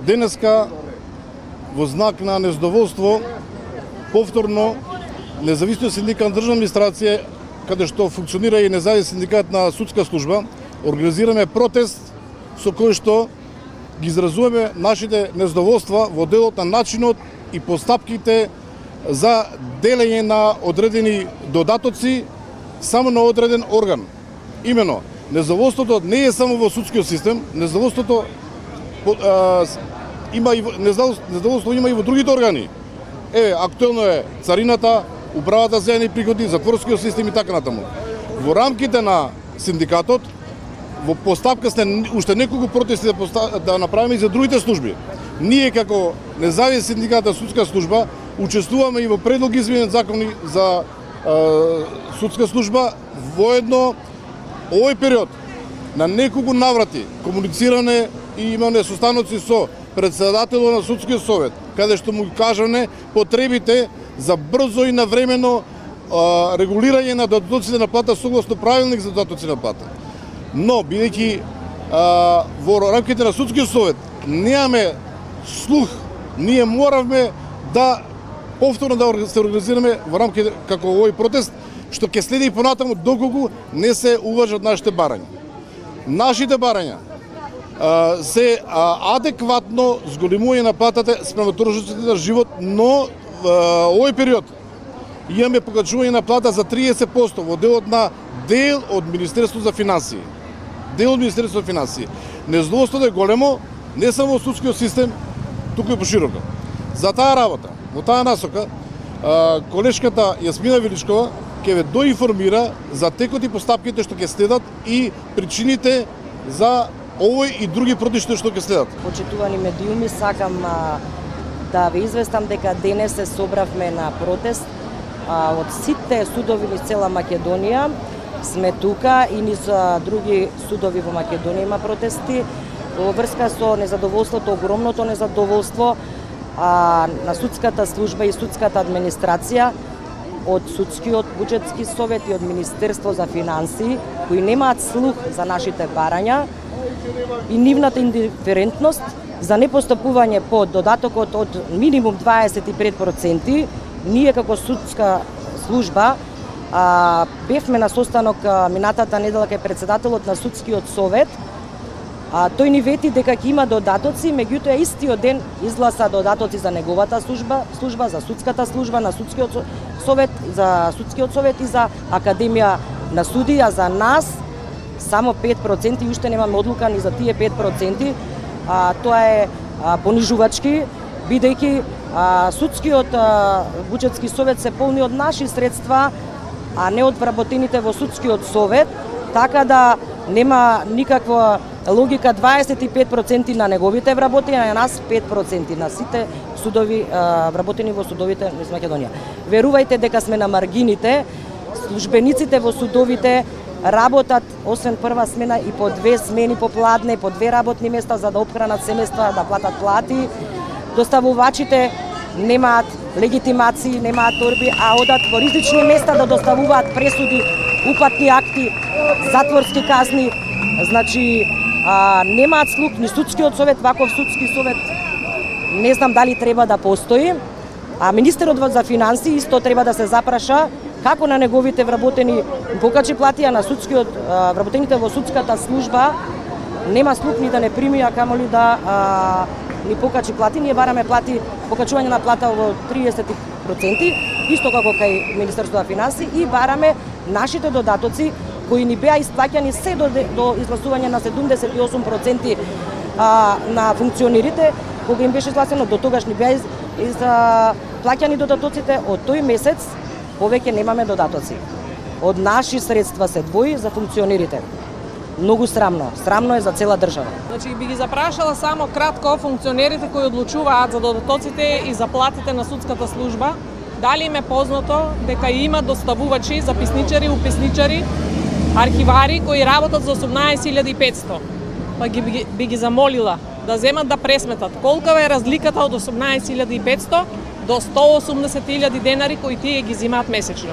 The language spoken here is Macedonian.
Денеска, во знак на незадоволство, повторно Независниот синдикат на државна администрација, каде што функционира и независен синдикат на судска служба, организираме протест со кој што ги изразуваме нашите незадоволства во делот на начинот и постапките за делење на одредени додатоци само на одреден орган. Имено, незадоволството не е само во судскиот систем, незадоволството има и во другите органи. Актуелно е царината, управата за јавни приходи, затворскиот систем и така натаму. Во рамките на синдикатот, во постапка сте уште неколку протести да направиме и за другите служби. Ние како независен синдикат на судска служба учествуваме и во предлог изменет закони за судска служба. Воедно овој период на неколку наврати комунициране и имаме состаноци со председателот на судскиот совет, каде што му кажане потребите за брзо и навремено регулирање на додатоците на плата согласно правилник за додатоци на плата. Но, бидејќи во рамките на судскиот совет немаме слух, ние моравме да повторно да се организираме во рамките како овој протест, што ќе следи и понатаму доколку не се уважат нашите барања. Нашите барања се адекватно зголемување на платата спрема трошоците на живот, но овој период имаме покачување на плата за 30% во делот на дел од Министерството за финансии. Дел од Министерството за финансии. Незадоволството е големо, не само во судскиот систем, туку и пошироко. За таа работа, во таа насока, колешката Јасмина Величкова ќе ве доинформира за текот и постапките што ќе следат и причините за овој и други протести што ќе следат. Почитувани медиуми, сакам да ве известам дека денес се собравме на протест од сите судови низ цела Македонија. Сме тука и низ други судови во Македонија има протести во врска со незадоволството, огромното незадоволство на судската служба и судската администрација од судскиот буџетски совет и од Министерство за финансии, кои немаат слух за нашите барања и нивната индиферентност за непостапување по додатокот од минимум 25%. Ние како судска служба бевме на состанок минатата недела кај председателот на судскиот совет. Тој ни вети дека ќе има додатоци, меѓутоа истиот ден изгласа додатоци за неговата служба, за судската служба на судскиот совет, за судскиот совет и за Академија на суди, а за нас само 5% и уште немаме одлука ни за тие 5%. Тоа е понижувачки, бидејќи судскиот буџетски совет се полни од наши средства, а не од вработените во судскиот совет, така да нема никаква логика 25% на неговите вработени, а на нас 5% на сите судови вработени во судовите низ Македонија. Верувајте дека сме на маргините, службениците во судовите работат освен прва смена и по 2 смени попладне, по 2 работни места за да опхранат семејства, да платат плати. Доставувачите немаат легитимации, немаат торби, а одат во различни места да доставуваат пресуди, упатни акти, затворски казни. Значи, немаат слух ни судскиот совет, ваков судски совет не знам дали треба да постои. А министерот за финансии исто треба да се запраша како на неговите вработени покачи плати, а на судскиот вработените во судската служба нема слух ни да не прими, а камоли да ни покачи плати. Ние бараме плати, покачување на плата во 30%, исто како кај Министерството за финансии, и бараме нашите додатоци кои ни беа исплаќани се до изгласување на 78% на функционерите, кога им беше изгласено, до тогаш ни беа плаќани додатоците. Од тој месец повеќе немаме додатоци. Од наши средства се двои за функционерите. Многу срамно. Срамно е за цела држава. Значи би ги запрашала само кратко функционерите кои одлучуваат за додатоците и за платите на судската служба. Дали им е познато дека има доставувачи, записничари, уписничари, архивари кои работат за 18.500. Па би ги замолила да земат да пресметат колка е разликата од 18.500 до 180.000 денари кои тие ги земаат месечно.